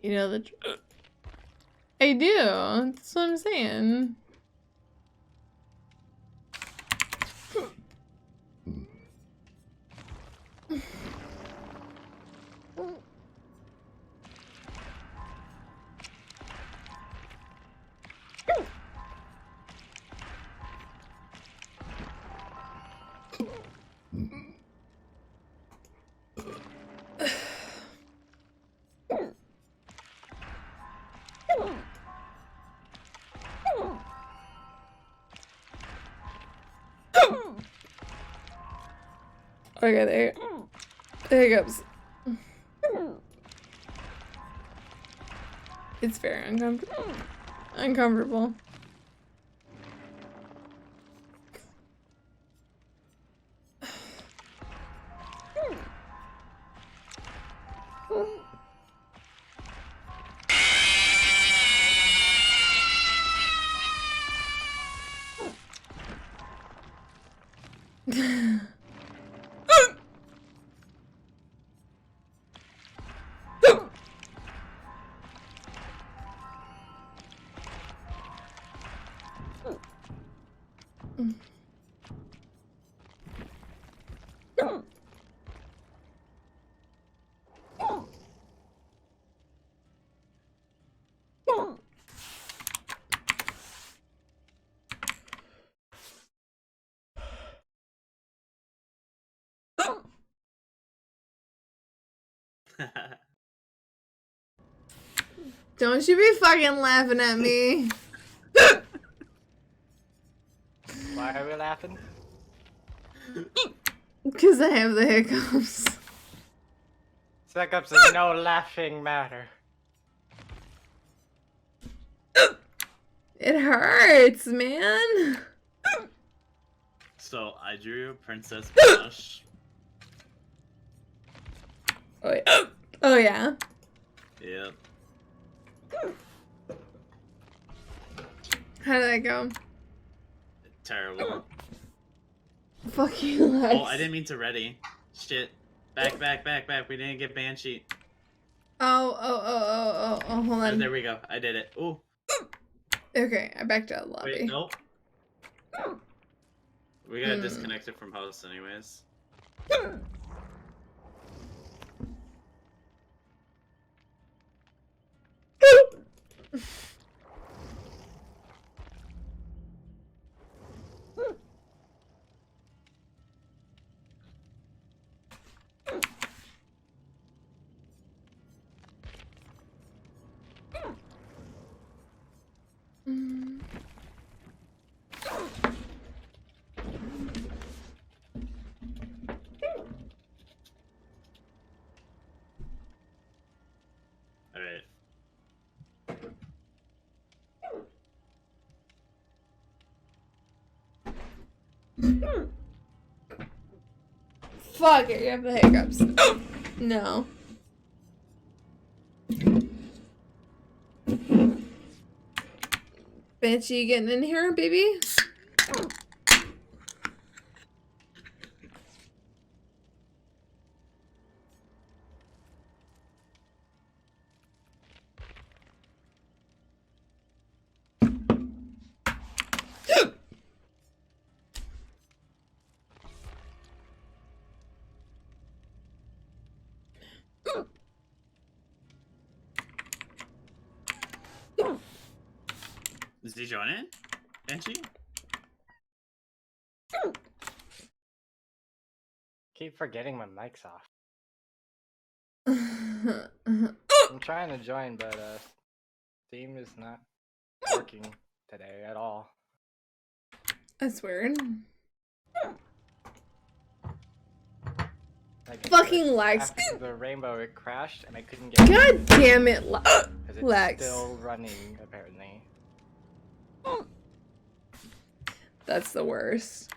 You know the I do. That's what I'm saying. Okay, there. Hiccups. It's very uncomfortable. Uncomfortable. Don't you be fucking laughing at me. Why are we laughing? Because I have the hiccups. Hiccups is no laughing matter. It hurts, man. So I drew Princess Blush. Oh yeah. Oh yeah. Yep. How did that go? Terrible. Fuck you, Lex. Oh, I didn't mean to ready. Shit. Back. We didn't get Banshee. Oh, hold Oh, on. there we go. I did it. Ooh. Okay, I backed out of the lobby. Wait, nope. We got disconnected from host anyways. Alright. Fuck it, you have the hiccups. No. Banshee getting in here, baby? Is he joining? Banshee? Keep forgetting my mic's off. I'm trying to join, but Steam is not working today at all. That's weird. Like, Fucking Lex. after the rainbow, it crashed and I couldn't get God damn it, because it's Lex. still running apparently. That's the worst.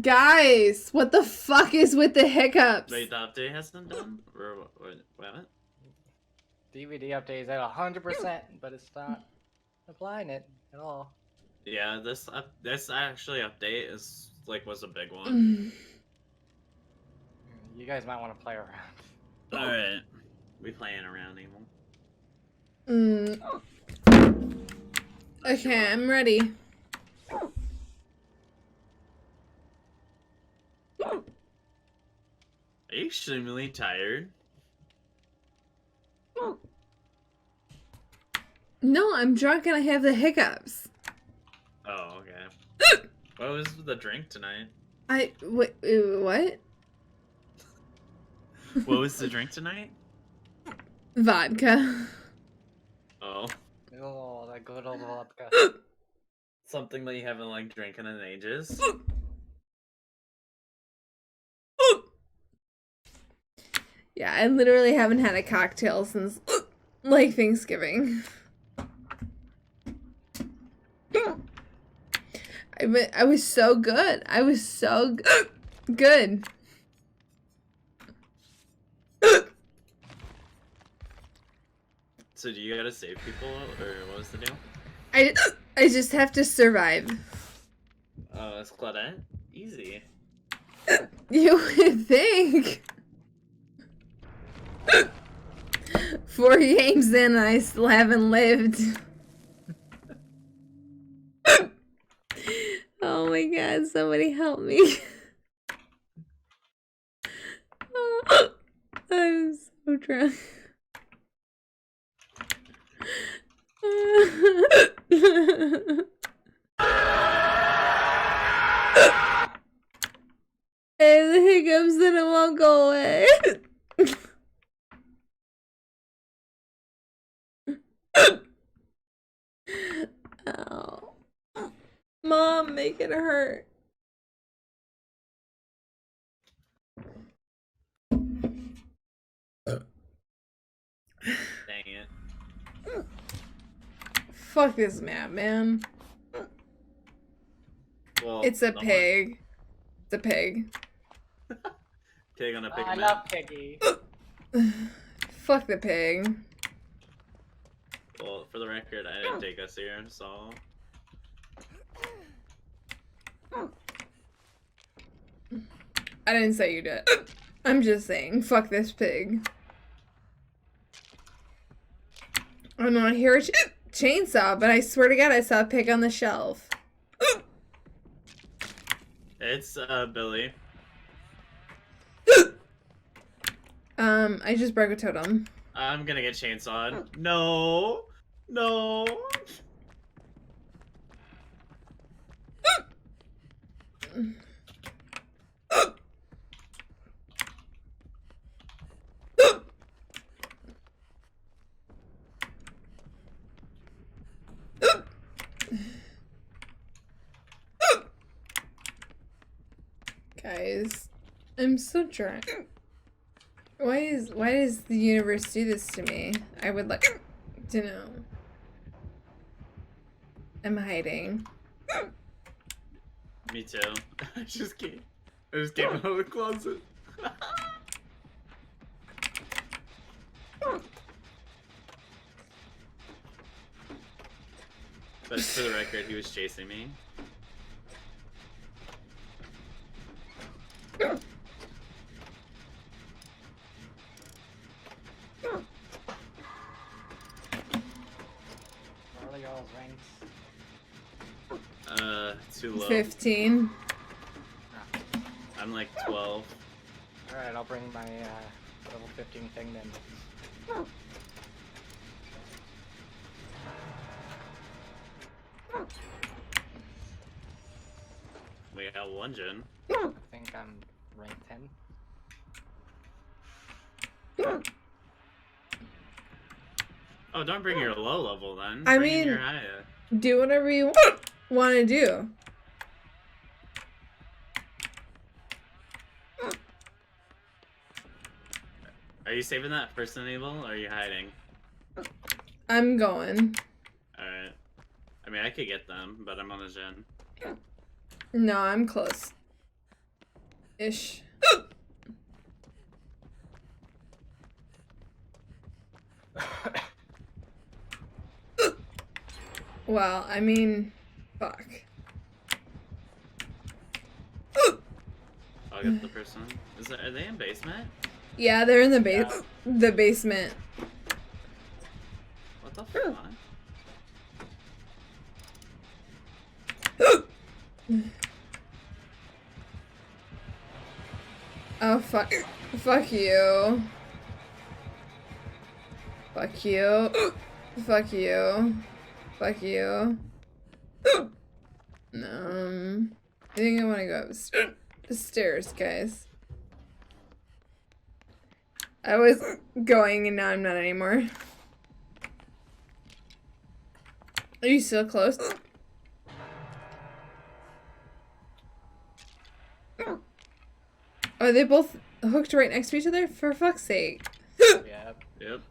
Guys, what the fuck is with the hiccups? Wait, the update hasn't done? Or what? DVD update is at 100%, but it's not applying it at all. Yeah, this actually update is was a big one. You guys might want to play around. Alright. We playing around anymore. Okay, I'm ready. Are you extremely tired? No, I'm drunk and I have the hiccups. Oh, okay. What was the drink tonight? What? What was the drink tonight? Vodka. Oh. Oh, that good old vodka. Something that you haven't like drinking in ages. Yeah, I literally haven't had a cocktail since like Thanksgiving. I was so good. I was so good. So do you gotta save people, or what was the deal? I just have to survive. Oh, it's Claudette? Easy. You would think. 4 games in and I still haven't lived. Oh my god, somebody help me. I'm so drunk. I have the hiccups and it won't go away. Ow. Mom, make it hurt. Dang it. Fuck this map, man. Well, It's a no pig. It's a pig. Pig on a pig I map. love Piggy. Fuck the pig. Well, for the record, I didn't take us here, so... I didn't say you did. I'm just saying, fuck this pig. I don't know, I hear a chainsaw, but I swear to God I saw a pig on the shelf. It's, Billy. I just broke a totem. I'm gonna get chainsawed. No! No! Guys, I'm so drunk. Why does the universe do this to me? I would like to know. I'm hiding. Me too. I just came out of the closet. But for the record, he was chasing me. What are y'all's ranks? Too low. 15. I'm like 12. Alright, I'll bring my level 15 thing then. We got one gen. I think I'm rank 10. Oh, don't bring your low level then. I Bring in mean- your high. Do whatever you want to do. Are you saving that first enable, or are you hiding? I'm going. Alright. I mean, I could get them, but I'm on a gen. No, I'm close. Ish. Well, I mean, fuck. Oh, I'll get the person. Are they in basement? Yeah, they're in the Yeah. the basement. What the fuck? Oh fuck. Fuck you. Fuck you. Fuck you. Fuck you. I think I want to go upstairs, guys. I was going and now I'm not anymore. Are you still close? Are they both hooked right next to each other? For fuck's sake. Yeah. Yep.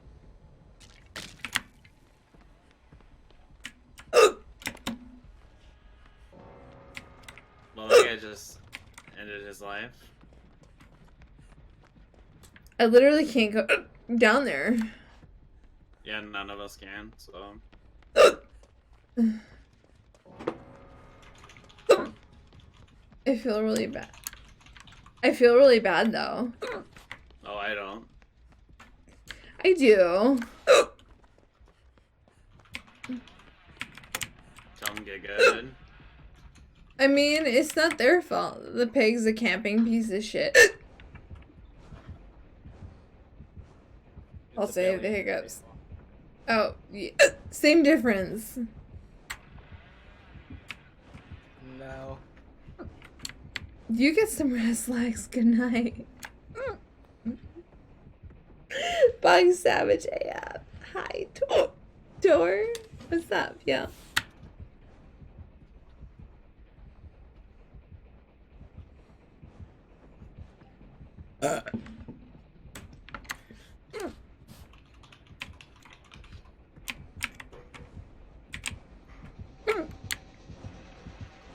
Well, that guy just ended his life. I literally can't go down there. Yeah, none of us can, so. I feel really bad. I feel really bad though. Oh, I don't. I do. Tell them get good. I mean, it's not their fault. The pig's a camping piece of shit. I'll It's a save the billion hiccups. people. Oh, yeah. Same difference. No. You get some rest, Lex. Good night. Bug Savage AF. Hi, Tor. What's up, yo?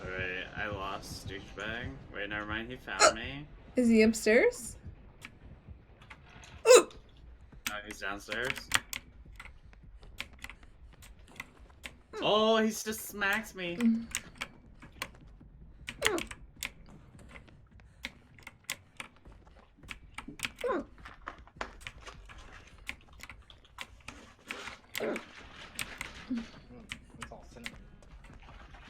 Alright, I lost douchebag. Wait, never mind, he found me. Is he upstairs? Oh, he's downstairs. Oh, he's just smacked me. It's all cinnamon.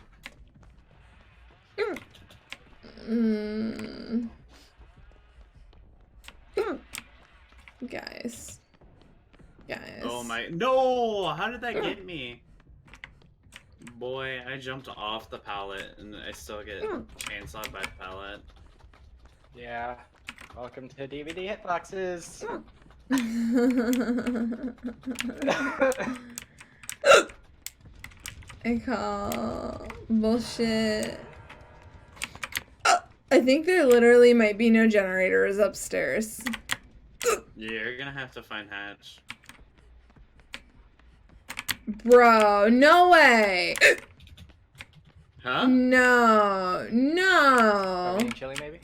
Guys. Guys. Oh my. No! How did that get me? Boy, I jumped off the pallet and I still get chainsawed by pallet. Yeah. Welcome to DVD hitboxes. I call bullshit. I think there literally might be no generators upstairs. Yeah, you're gonna have to find Hatch. Bro, no way. Huh? No, no. Being chili, maybe?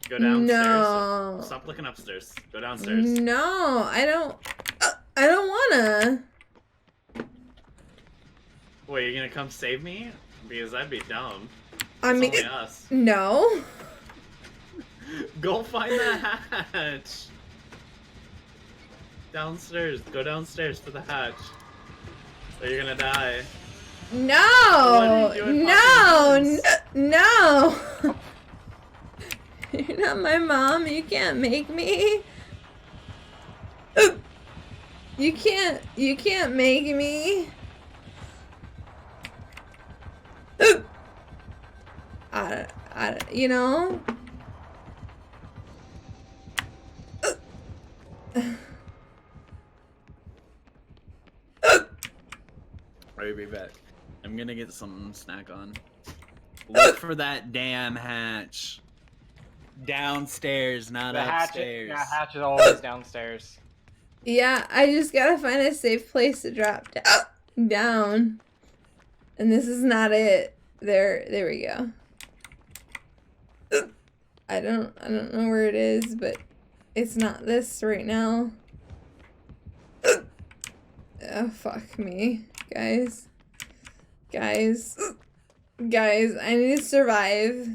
Go downstairs. No. Stop looking upstairs. Go downstairs. No, I don't wanna. Wait, you're gonna come save me? Because I'd be down. I It's mean, only us. no. Go find the hatch. Downstairs. Go downstairs to the hatch. Or you're gonna die. No, What are you doing no, fucking no. You're not my mom. You can't make me. You can't make me. You know? I'll be back. I'm gonna get some snack on. Look for that damn hatch. Downstairs, not The hatch, upstairs. yeah, hatch is always downstairs. Yeah, I just gotta find a safe place to drop down. And this is not it. There we go. I don't know where it is, but it's not this right now. Oh, fuck me. Guys, I need to survive.